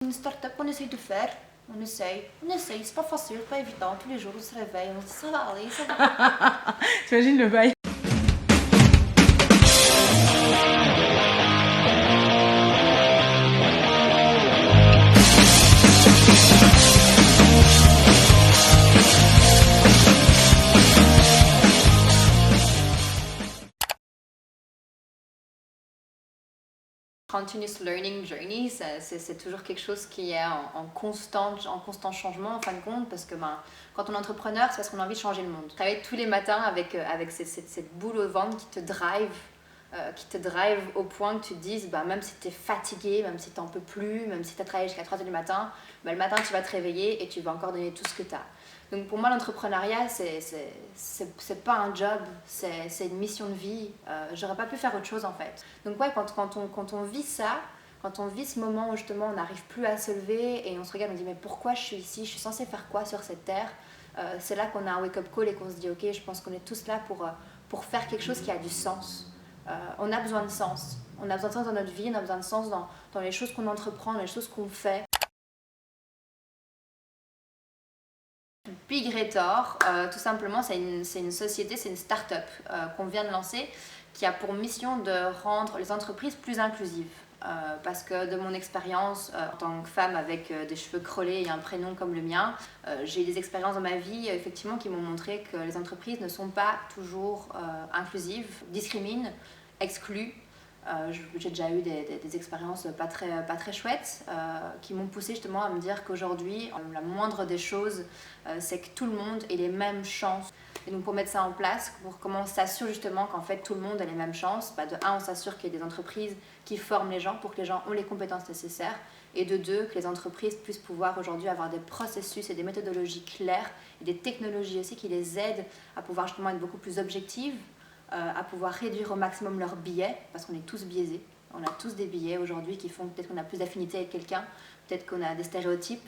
Une start-up, on essaye de faire, on essaye, c'est pas facile, pas évident, tous les jours on se réveille, on se dit ça va aller, ça va. T'imagines le bail. Continuous learning journey, c'est toujours quelque chose qui est en constant changement en fin de compte, parce que quand on est entrepreneur, c'est parce qu'on a envie de changer le monde. Travailler tous les matins avec cette boule au ventre qui te drive au point que tu te dises, même si tu es fatigué, même si tu n'en peux plus, même si tu as travaillé jusqu'à 3h du matin, le matin tu vas te réveiller et tu vas encore donner tout ce que tu as. Donc pour moi, l'entrepreneuriat, c'est pas un job, c'est une mission de vie. J'aurais pas pu faire autre chose en fait. Donc ouais, quand on vit ça, quand on vit ce moment où justement on n'arrive plus à se lever et on se regarde, on se dit mais pourquoi je suis ici, je suis censée faire quoi sur cette terre, c'est là qu'on a un wake-up call et qu'on se dit ok, je pense qu'on est tous là pour faire quelque chose qui a du sens. On a besoin de sens. On a besoin de sens dans notre vie, on a besoin de sens dans les choses qu'on entreprend, dans les choses qu'on fait. Big Rhetor, tout simplement, c'est une société, c'est une start-up qu'on vient de lancer qui a pour mission de rendre les entreprises plus inclusives. Parce que de mon expérience en tant que femme avec des cheveux crôlés et un prénom comme le mien, j'ai eu des expériences dans ma vie effectivement qui m'ont montré que les entreprises ne sont pas toujours inclusives, discriminent, excluent. J'ai déjà eu des expériences pas très chouettes qui m'ont poussée justement à me dire qu'aujourd'hui, la moindre des choses, c'est que tout le monde ait les mêmes chances. Et donc pour mettre ça en place, pour comment on s'assure justement qu'en fait tout le monde a les mêmes chances, de un, on s'assure qu'il y ait des entreprises qui forment les gens pour que les gens ont les compétences nécessaires, et de deux, que les entreprises puissent pouvoir aujourd'hui avoir des processus et des méthodologies claires et des technologies aussi qui les aident à pouvoir justement être beaucoup plus objectives, à pouvoir réduire au maximum leurs billets, parce qu'on est tous biaisés. On a tous des billets aujourd'hui qui font peut-être qu'on a plus d'affinité avec quelqu'un, peut-être qu'on a des stéréotypes,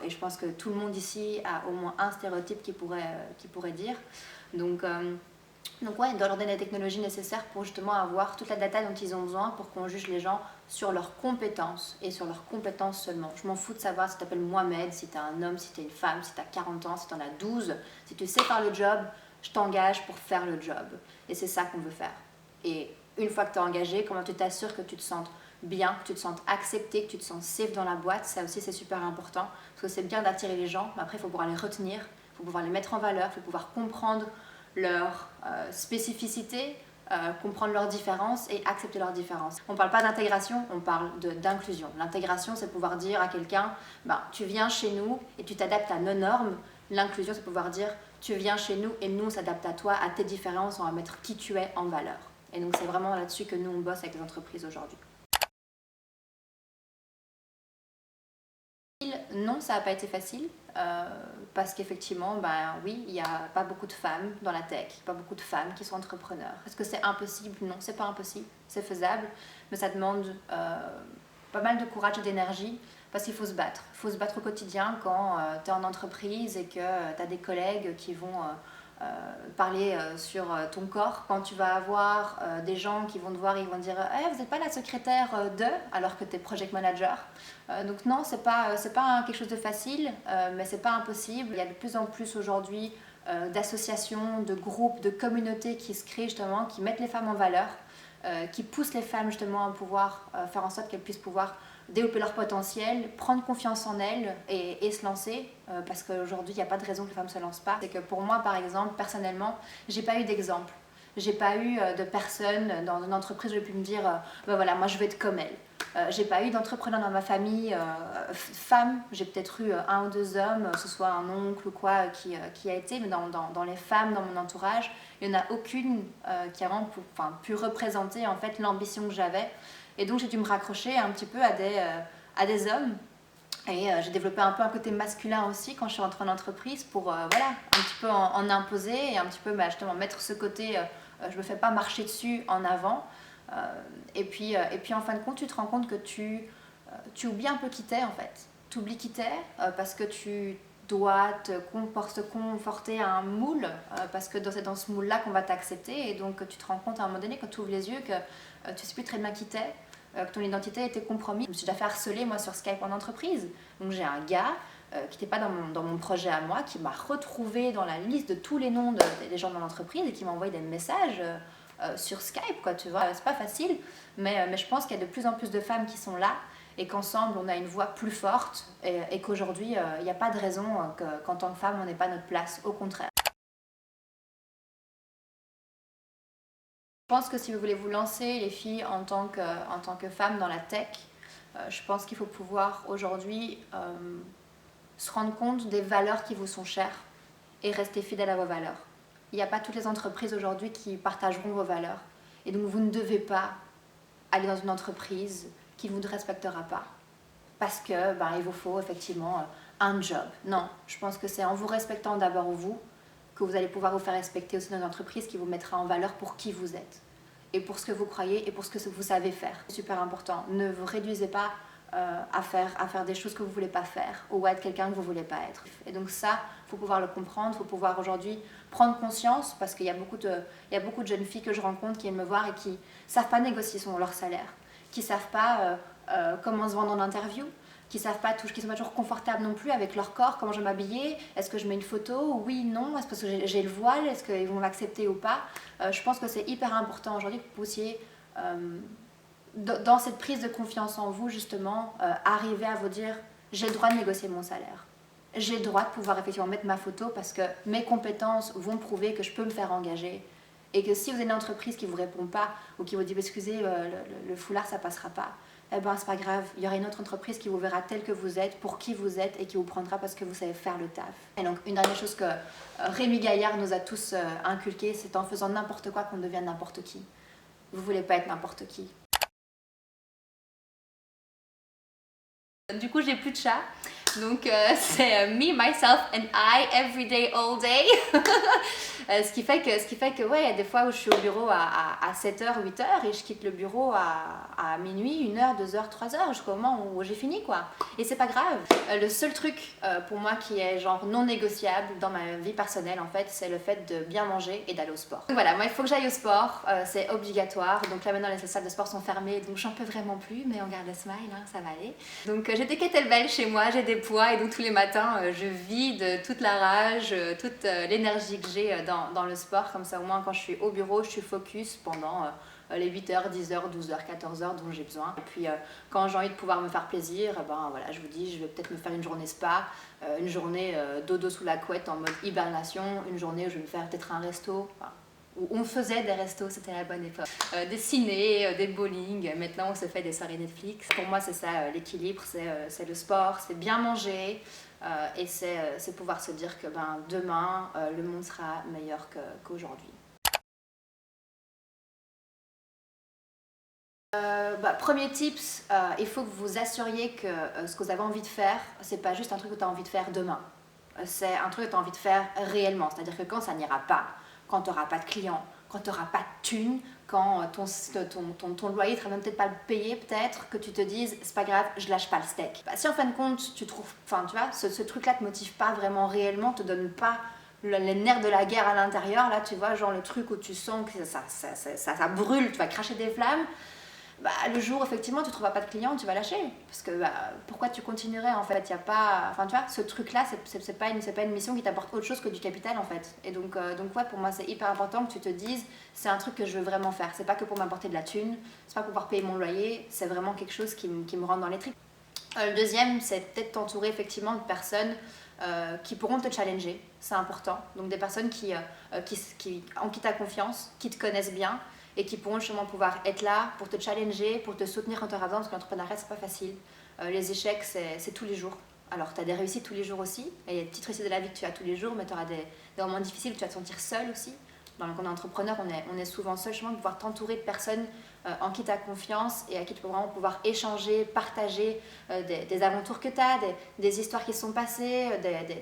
et je pense que tout le monde ici a au moins un stéréotype qui pourrait dire. Donc ouais, de leur donner les technologies nécessaires pour justement avoir toute la data dont ils ont besoin pour qu'on juge les gens sur leurs compétences et sur leurs compétences seulement. Je m'en fous de savoir si tu t'appelles Mohamed, si tu es un homme, si tu es une femme, si tu as 40 ans, si tu en as 12. Si tu sais faire le job, je t'engage pour faire le job. Et c'est ça qu'on veut faire. Et une fois que tu es engagé, comment tu t'assures que tu te sentes bien, que tu te sentes accepté, que tu te sens safe dans la boîte, ça aussi c'est super important. Parce que c'est bien d'attirer les gens, mais après il faut pouvoir les retenir, il faut pouvoir les mettre en valeur, il faut pouvoir comprendre leurs spécificités, comprendre leurs différences et accepter leurs différences. On ne parle pas d'intégration, on parle d'inclusion. L'intégration, c'est pouvoir dire à quelqu'un, tu viens chez nous et tu t'adaptes à nos normes. L'inclusion, c'est pouvoir dire, tu viens chez nous et nous, on s'adapte à toi, à tes différences, on va mettre qui tu es en valeur. Et donc, c'est vraiment là-dessus que nous, on bosse avec les entreprises aujourd'hui. Non, ça n'a pas été facile, parce qu'effectivement, oui, il n'y a pas beaucoup de femmes dans la tech, pas beaucoup de femmes qui sont entrepreneurs. Est-ce que c'est impossible? Non, c'est pas impossible, c'est faisable, mais ça demande pas mal de courage et d'énergie, parce qu'il faut se battre. Il faut se battre au quotidien quand tu es en entreprise et que tu as des collègues qui vont parler sur ton corps, quand tu vas avoir des gens qui vont te voir et ils vont te dire hey, vous n'êtes pas la secrétaire de, alors que tu es project manager. Donc non, c'est pas quelque chose de facile, mais c'est pas impossible. Il y a de plus en plus aujourd'hui d'associations, de groupes, de communautés qui se créent justement, qui mettent les femmes en valeur, qui poussent les femmes justement à pouvoir faire en sorte qu'elles puissent pouvoir développer leur potentiel, prendre confiance en elles et se lancer, parce qu'aujourd'hui il n'y a pas de raison que les femmes ne se lancent pas. C'est que pour moi par exemple, personnellement, j'ai pas eu d'exemple. J'ai pas eu de personne dans une entreprise où j'ai pu me dire voilà, moi je veux être comme elle. J'ai pas eu d'entrepreneur dans ma famille femme. J'ai peut-être eu un ou deux hommes, que ce soit un oncle ou quoi, qui a été, mais dans les femmes dans mon entourage, il n'y en a aucune qui a vraiment pu représenter en fait l'ambition que j'avais. Et donc j'ai dû me raccrocher un petit peu à des hommes. Et j'ai développé un peu un côté masculin aussi quand je suis rentrée en entreprise pour voilà, un petit peu en imposer et un petit peu justement mettre ce côté je ne me fais pas marcher dessus en avant. Et puis en fin de compte, tu te rends compte que tu oublies un peu qui t'es en fait. Tu oublies qui t'es parce que tu dois te conforter à un moule parce que c'est dans ce moule-là qu'on va t'accepter. Et donc tu te rends compte à un moment donné quand tu ouvres les yeux que tu ne sais plus très bien qui t'es. que ton identité était compromise. Je me suis déjà fait harceler moi sur Skype en entreprise. Donc j'ai un gars qui n'était pas dans mon projet à moi, qui m'a retrouvé dans la liste de tous les noms des gens dans l'entreprise et qui m'a envoyé des messages sur Skype, quoi, tu vois. C'est pas facile, mais je pense qu'il y a de plus en plus de femmes qui sont là et qu'ensemble on a une voix plus forte et qu'aujourd'hui il n'y a pas de raison qu'en tant que femme on n'ait pas notre place, au contraire. Je pense que si vous voulez vous lancer, les filles, en tant que femme dans la tech, je pense qu'il faut pouvoir aujourd'hui se rendre compte des valeurs qui vous sont chères et rester fidèle à vos valeurs. Il n'y a pas toutes les entreprises aujourd'hui qui partageront vos valeurs. Et donc vous ne devez pas aller dans une entreprise qui ne vous respectera pas. Parce que il vous faut effectivement un job. Non, je pense que c'est en vous respectant d'abord vous que vous allez pouvoir vous faire respecter aussi dans une entreprise qui vous mettra en valeur pour qui vous êtes. Et pour ce que vous croyez et pour ce que vous savez faire. C'est super important. Ne vous réduisez pas à faire des choses que vous ne voulez pas faire ou à être quelqu'un que vous ne voulez pas être. Et donc ça, il faut pouvoir le comprendre, il faut pouvoir aujourd'hui prendre conscience parce qu'il y a beaucoup de jeunes filles que je rencontre qui viennent me voir et qui ne savent pas négocier leur salaire, qui ne savent pas comment se vendre en interview, qui ne savent pas, qui ne sont pas toujours confortables non plus avec leur corps, comment je vais m'habiller, est-ce que je mets une photo, oui, non, est-ce parce que j'ai le voile, est-ce qu'ils vont m'accepter ou pas. Je pense que c'est hyper important aujourd'hui que vous puissiez dans cette prise de confiance en vous, justement, arriver à vous dire j'ai le droit de négocier mon salaire. J'ai le droit de pouvoir effectivement mettre ma photo parce que mes compétences vont prouver que je peux me faire engager. Et que si vous avez une entreprise qui ne vous répond pas ou qui vous dit excusez, le foulard ça passera pas, eh ben c'est pas grave, il y aura une autre entreprise qui vous verra tel que vous êtes, pour qui vous êtes et qui vous prendra parce que vous savez faire le taf. Et donc une dernière chose que Rémi Gaillard nous a tous inculqué, c'est en faisant n'importe quoi qu'on devient n'importe qui. Vous voulez pas être n'importe qui. Du coup, j'ai plus de chat. Donc, c'est me, myself and I, every day, all day. Ce qui fait que, ouais, il y a des fois où je suis au bureau à 7h, 8h et je quitte le bureau à minuit, 1h, 2h, 3h, jusqu'au moment où j'ai fini, quoi. Et c'est pas grave. Le seul truc pour moi qui est genre non négociable dans ma vie personnelle, en fait, c'est le fait de bien manger et d'aller au sport. Donc voilà, moi, il faut que j'aille au sport. C'est obligatoire. Donc là, maintenant, les salles de sport sont fermées, donc j'en peux vraiment plus, mais on garde le smile, hein, ça va aller. Donc j'ai des kettlebells chez moi, j'ai des poids et donc tous les matins je vide toute la rage, toute l'énergie que j'ai dans le sport, comme ça au moins quand je suis au bureau je suis focus pendant les 8h, 10h, 12h, 14h dont j'ai besoin. Et puis quand j'ai envie de pouvoir me faire plaisir, voilà, je vous dis, je vais peut-être me faire une journée spa, une journée dodo sous la couette en mode hibernation, une journée où je vais me faire peut-être un resto, où on faisait des restos, c'était la bonne époque. Des ciné, des bowling, maintenant on se fait des soirées Netflix. Pour moi c'est ça l'équilibre, c'est le sport, c'est bien manger et c'est pouvoir se dire que demain le monde sera meilleur qu'aujourd'hui. Premier tips, il faut que vous vous assuriez que ce que vous avez envie de faire, c'est pas juste un truc que tu as envie de faire demain. C'est un truc que tu as envie de faire réellement, c'est-à-dire que quand ça n'ira pas, quand tu n'auras pas de clients, quand tu n'auras pas de thunes, quand ton loyer ne sera même peut-être pas le payer, peut-être que tu te dises c'est pas grave, je lâche pas le steak. Si en fin de compte tu trouves, tu vois, ce truc-là te motive pas vraiment réellement, te donne pas les nerfs de la guerre à l'intérieur, là tu vois, genre le truc où tu sens que ça brûle, tu vas cracher des flammes. Le jour effectivement tu ne trouveras pas de clients, tu vas lâcher parce que pourquoi tu continuerais en fait, il y a pas, tu vois, ce truc là c'est pas une mission qui t'apporte autre chose que du capital en fait. Et donc ouais, pour moi c'est hyper important que tu te dises c'est un truc que je veux vraiment faire, c'est pas que pour m'apporter de la thune, c'est pas pour pouvoir payer mon loyer, c'est vraiment quelque chose qui me rentre dans les tripes. Le deuxième, c'est peut-être t'entourer effectivement de personnes qui pourront te challenger, c'est important. Donc des personnes en qui tu as confiance, qui te connaissent bien et qui pourront justement pouvoir être là pour te challenger, pour te soutenir quand tu auras besoin, parce que l'entrepreneuriat c'est pas facile. Les échecs c'est tous les jours. Alors tu as des réussites tous les jours aussi, et il y a des petites réussites de la vie que tu as tous les jours, mais tu auras des moments difficiles où tu vas te sentir seul aussi. Quand on est entrepreneur, on est souvent seul, justement, de pouvoir t'entourer de personnes en qui tu as confiance et à qui tu peux vraiment pouvoir échanger, partager des aventures que tu as, des histoires qui se sont passées,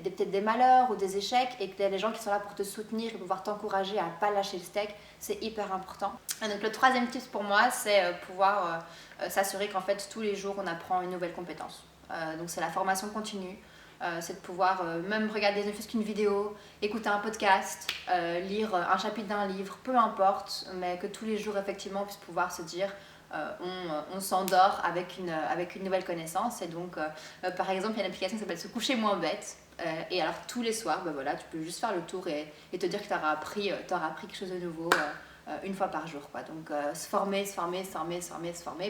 peut-être des malheurs ou des échecs, et que tu as des gens qui sont là pour te soutenir et pouvoir t'encourager à ne pas lâcher le steak, c'est hyper important. Et donc le troisième tip pour moi, c'est pouvoir s'assurer qu'en fait tous les jours on apprend une nouvelle compétence. Donc c'est la formation continue. C'est de pouvoir même regarder ne fût qu'une vidéo, écouter un podcast, lire un chapitre d'un livre, peu importe, mais que tous les jours effectivement on puisse pouvoir se dire on s'endort avec une nouvelle connaissance. Et donc, par exemple, il y a une application qui s'appelle Se coucher moins bête. Et alors, tous les soirs, voilà, tu peux juste faire le tour et te dire que tu auras appris quelque chose de nouveau une fois par jour, quoi. Donc, se former,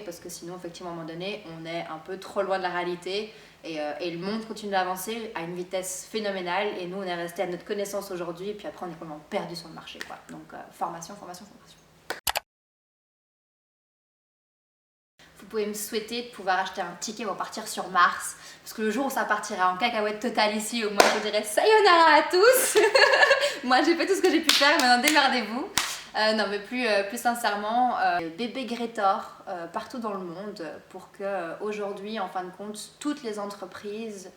parce que sinon, effectivement, à un moment donné, on est un peu trop loin de la réalité. Et le monde continue d'avancer à une vitesse phénoménale. Et nous, on est resté à notre connaissance aujourd'hui. Et puis après, on est complètement perdu sur le marché, quoi. Donc, formation. Vous pouvez me souhaiter de pouvoir acheter un ticket pour partir sur Mars. Parce que le jour où ça partira en cacahuète totale ici, moi je dirais sayonara à tous. Moi j'ai fait tout ce que j'ai pu faire, maintenant démerdez-vous. Non mais plus sincèrement, bébé Grétor partout dans le monde pour que aujourd'hui, en fin de compte, toutes les entreprises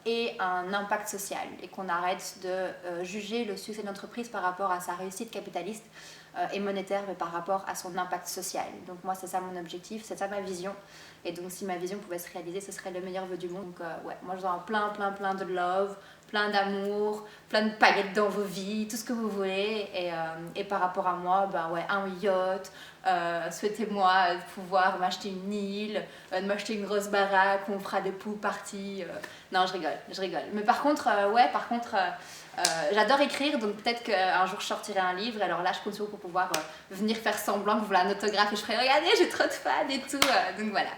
aient un impact social et qu'on arrête de juger le succès d'une entreprise par rapport à sa réussite capitaliste et monétaire, mais par rapport à son impact social. Donc moi c'est ça mon objectif, c'est ça ma vision. Et donc si ma vision pouvait se réaliser, ce serait le meilleur vœu du monde. Donc ouais, moi je dois plein de love, plein d'amour, plein de paillettes dans vos vies, tout ce que vous voulez. Et par rapport à moi, ouais, un yacht, souhaitez-moi de pouvoir m'acheter une île, de m'acheter une grosse baraque, on fera des pool parties. Non, je rigole. Mais par contre, j'adore écrire, donc peut-être qu'un jour je sortirai un livre. Alors là, je compte sur vous pour pouvoir venir faire semblant que vous voulez un autographe et je ferai regardez, j'ai trop de fans et tout. Donc voilà.